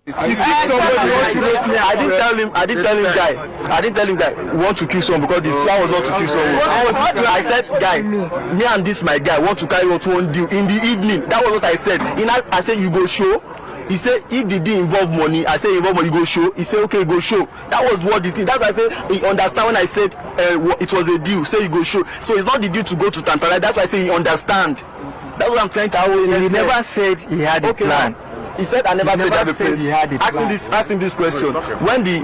I didn't tell him, guy, we want to kill someone because the plan was not to kill someone. I said, guy, me and this my guy want to carry out one deal in the evening. That was what I said. I said, you go show. He said, if the deal involve money, I said, involve money, you go show. He said, okay, go show. That was what the thing. That's why I said, he understand when I said it was a deal. Say you go show. So it's not the deal to go to Tantala. That's why I say he understand. That's what I'm trying to. He never said he had a plan. He said I never said he had a plan. Ask him this question. When the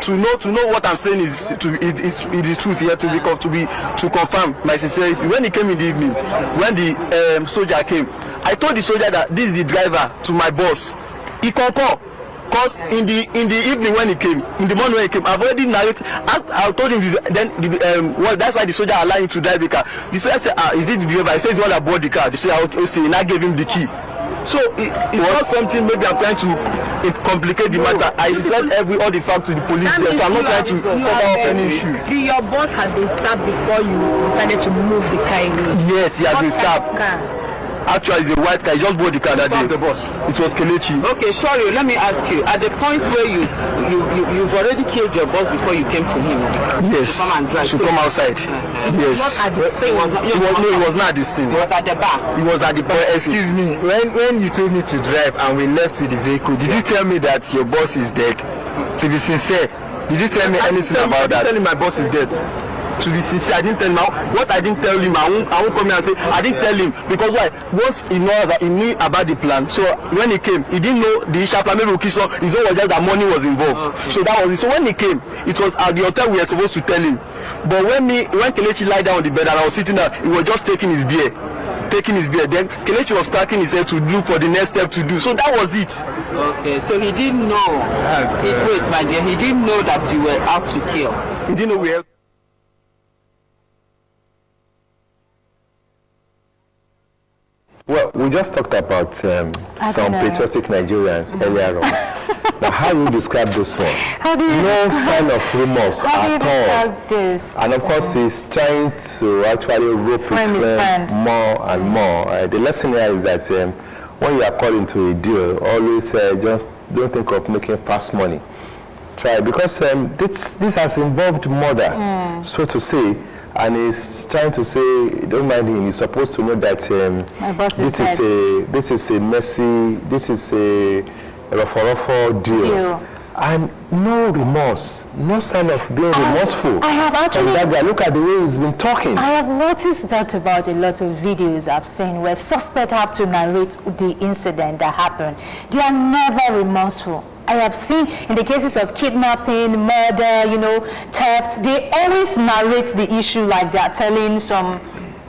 to know what I'm saying is the truth here to confirm my sincerity. When he came in the evening, when the soldier came, I told the soldier that this is the driver to my boss. He concur. Because in the evening when he came, in the morning when he came, I've already narrated. I told him well, that's why the soldier allowed him to drive the car. The soldier said, is it the driver? I said it's one that bought the car. The soldier and I gave him the key. So it's not something maybe I'm trying to complicate the matter. I said all the facts to the police there, so I'm not trying to cover up any issue. Your boss had been stabbed before you decided to move the car away. Yes, he has been stabbed. Actually, it's a white car. He just bought the car that day. The boss. It was Kelechi. Okay, sorry. Let me ask you. At the point where you've already killed your boss before you came to him. Yes. To come and drive. To come outside. Yes. Not at the scene. He was not at the scene. He was at the bar. He was at the bar. Excuse me. When you told me to drive and we left with the vehicle, did you tell me that your boss is dead? To be sincere, did you tell me anything about that? I didn't tell him my boss is dead. To be sincere, I didn't tell him. What I didn't tell him, I won't come here and say I didn't tell him, because why? Once he knows that he knew about the plan, so when he came, he didn't know the issue plan. Maybe his own was just that money was involved. Okay. So that was it. So when he came, it was at the hotel we were supposed to tell him. But when Kelechi lied down on the bed and I was sitting there, he was just taking his beer. Then Kelechi was cracking his head to look for the next step to do. So that was it. Okay, so he didn't know. Wait, my dear, he didn't know that you were out to kill. He didn't know we were. Well, we just talked about some patriotic Nigerians earlier on. Now, how do you describe this one? No sign of remorse at all. This? And of course, he's trying to actually rope his friend more and more. The lesson here is that when you are called into a deal, always just don't think of making fast money. Try, because this has involved murder, so to say. And he's trying to say, don't mind him, he's supposed to know that this is a messy, this is a rough deal. And no remorse, no sign of being remorseful. I have actually... that guy, look at the way he's been talking. I have noticed that about a lot of videos I've seen where suspects have to narrate the incident that happened. They are never remorseful. I have seen in the cases of kidnapping, murder, theft, they always narrate the issue like they are telling some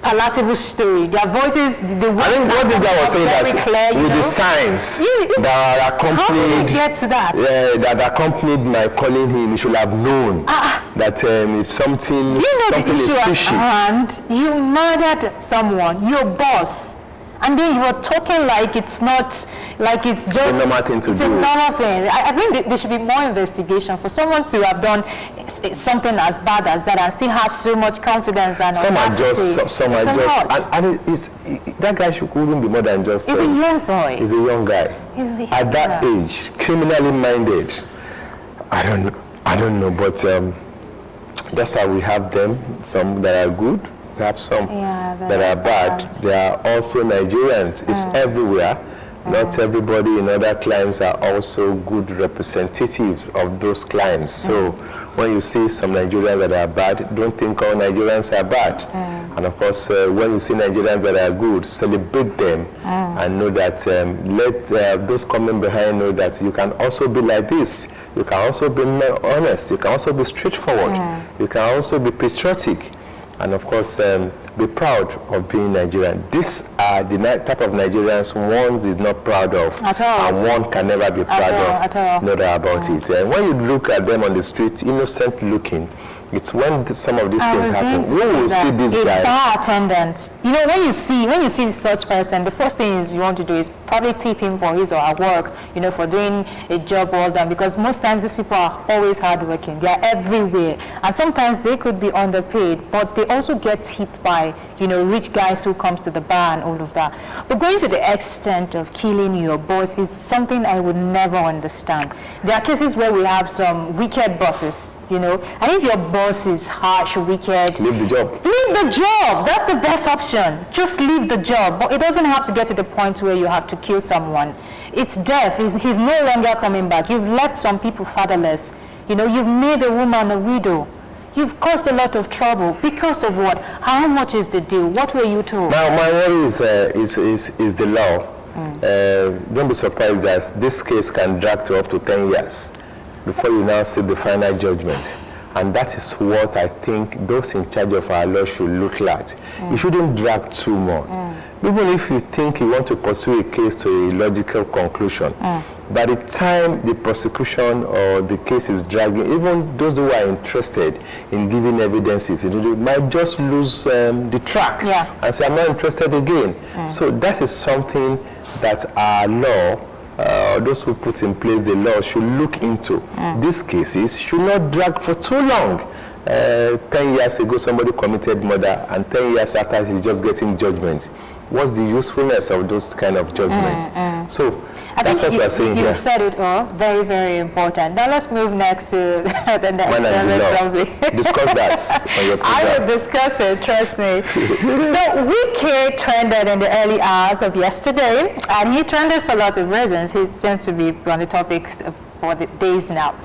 palatable story. Their voices, the words I think what the guy was saying very that clear, with the signs that accompanied, how did you get to that? That accompanied my calling him, he should have known that it's something. Do you know something the issue is at fishy. hand? You murdered someone, your boss. And then you were talking like it's not, like it's just a normal thing to do. A normal thing. I think there should be more investigation for someone to have done something as bad as that and still have so much confidence and audacity. Some are just, and that guy couldn't be more than just. He's a young boy. He's a young guy. At that age, criminally minded. I don't know, but that's how we have them. Some that are good. We have some that are bad. They are also Nigerians. It's everywhere. Not everybody in other climes are also good representatives of those climes. So when you see some Nigerians that are bad, don't think all Nigerians are bad. And of course, when you see Nigerians that are good, celebrate them and know that, let those coming behind know that you can also be like this. You can also be honest. You can also be straightforward. You can also be patriotic. And of course, be proud of being Nigerian. These are the type of Nigerians one is not proud of, at all. And one can never be proud of. At all. No doubt about it. And when you look at them on the street, innocent looking, it's when some of these things happen. We will see this guy. A bar attendant. When you see such person, the first thing is you want to do is probably tip him for his or her work, you know, for doing a job well done, because most times these people are always hardworking. They are everywhere, and sometimes they could be underpaid, but they also get tipped by, you know, rich guys who comes to the bar and all of that. But going to the extent of killing your boss is something I would never understand. There are cases where we have some wicked bosses, you know, and if your boss is harsh, wicked, leave the job. Leave the job. That's the best option. Just leave the job. But it doesn't have to get to the point where you have to kill someone. It's death. He's no longer coming back. You've left some people fatherless. You know, you've made a woman a widow. You've caused a lot of trouble. Because of what? How much is the deal? What were you told? Now, my worry is the law. Don't be surprised that this case can drag to up to 10 years before you now see the final judgment. And that is what I think those in charge of our law should look at. You shouldn't drag too much. Even if you think you want to pursue a case to a logical conclusion, by the time the prosecution or the case is dragging, even those who are interested in giving evidences, they might just lose the track and say, I'm not interested again. So that is something that our law, those who put in place the law, should look into. These cases should not drag for too long. 10 years ago, somebody committed murder, and 10 years after, he's just getting judgment. What's the usefulness of those kind of judgments? So that's what we're saying here. You've said it all. Very, very important. Now let's move next to the next topic. Discuss that on your program. I will discuss it, trust me. So Wike trended in the early hours of yesterday, and he trended for a lot of reasons. He seems to be on the topics for the days now.